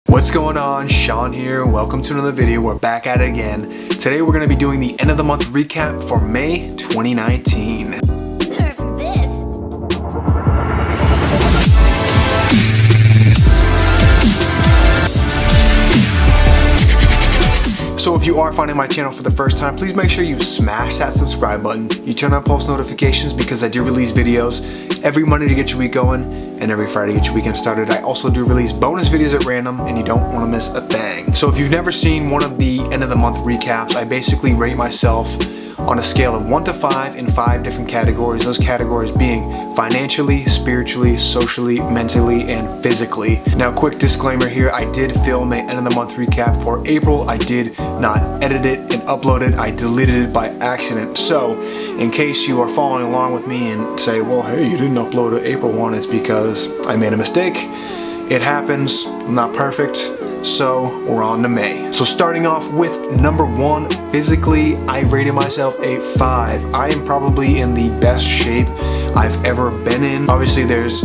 What's going on? Sean here. Welcome to another video. We're back at it again. Today we're going to be doing the end of the month recap for May 2019. So if you are finding my channel for the first time, please make sure you smash that subscribe button. You turn on post notifications because I do release videos every Monday to get your week going and every Friday to get your weekend started. I also do release bonus videos at random and you don't want to miss a thing. So if you've never seen one of the end of the month recaps, I basically rate myself on a scale of 1 to 5 in 5 different categories. Those categories being financially, spiritually, socially, mentally, and physically. Now, quick disclaimer here, I did film an end of the month recap for April. I did not edit it and upload it. I deleted it by accident. So, in case you are following along with me and say, well, hey, you didn't upload an April one, it's because I made a mistake. It happens. I'm not perfect. So we're on to May. So starting off with number 1, physically, I rated myself a 5. I am probably in the best shape I've ever been in. Obviously there's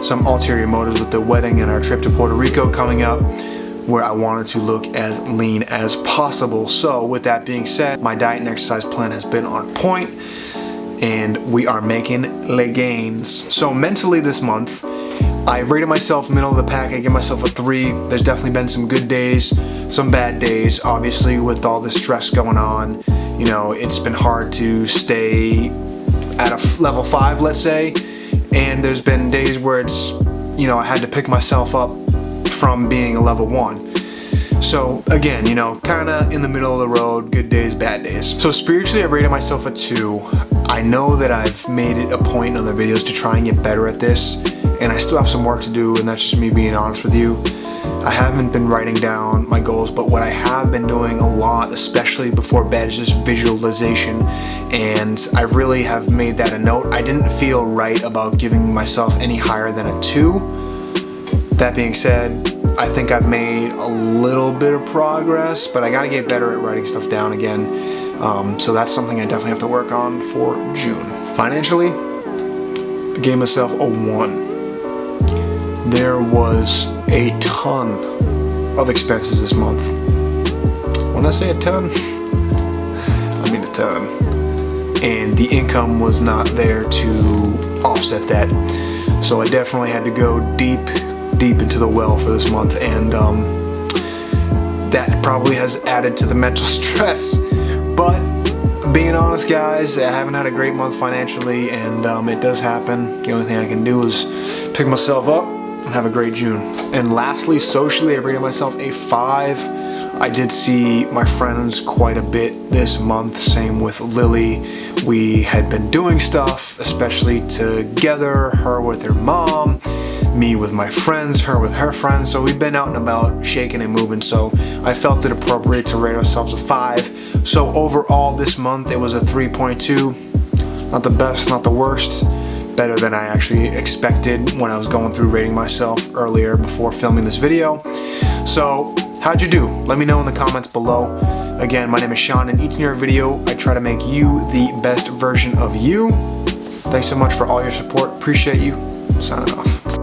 some ulterior motives with the wedding and our trip to Puerto Rico coming up, where I wanted to look as lean as possible. So with that being said, my diet and exercise plan has been on point and we are making le gains. So mentally this month, I rated myself middle of the pack. I give myself a 3. There's definitely been some good days, some bad days. Obviously with all the stress going on, you know, it's been hard to stay at a level 5, let's say. And there's been days where it's, you know, I had to pick myself up from being a level 1. So again, you know, kind of in the middle of the road, good days, bad days. So spiritually, I rated myself a 2. I know that I've made it a point in other videos to try and get better at this, and I still have some work to do, and that's just me being honest with you. I haven't been writing down my goals, but what I have been doing a lot, especially before bed, is just visualization, and I really have made that a note. I didn't feel right about giving myself any higher than a 2. That being said, I think I've made a little bit of progress, but I gotta get better at writing stuff down again. So that's something I definitely have to work on for June. Financially, I gave myself a 1. There was a ton of expenses this month. When I say a ton, I mean a ton. And the income was not there to offset that. So I definitely had to go deep into the well for this month, and that probably has added to the mental stress. But being honest, guys, I haven't had a great month financially, and it does happen. The only thing I can do is pick myself up and have a great June. And lastly, socially, I rated myself a 5. I did see my friends quite a bit this month, same with Lily. We had been doing stuff, especially together, her with her mom, me with my friends, her with her friends. So we've been out and about, shaking and moving, so I felt it appropriate to rate ourselves a 5. So overall this month it was a 3.2. Not the best, not the worst. Better than I actually expected when I was going through rating myself earlier before filming this video. So how'd you do? Let me know in the comments below. Again, my name is Sean, and each and every video I try to make you the best version of you. Thanks so much for all your support. Appreciate you. Signing off.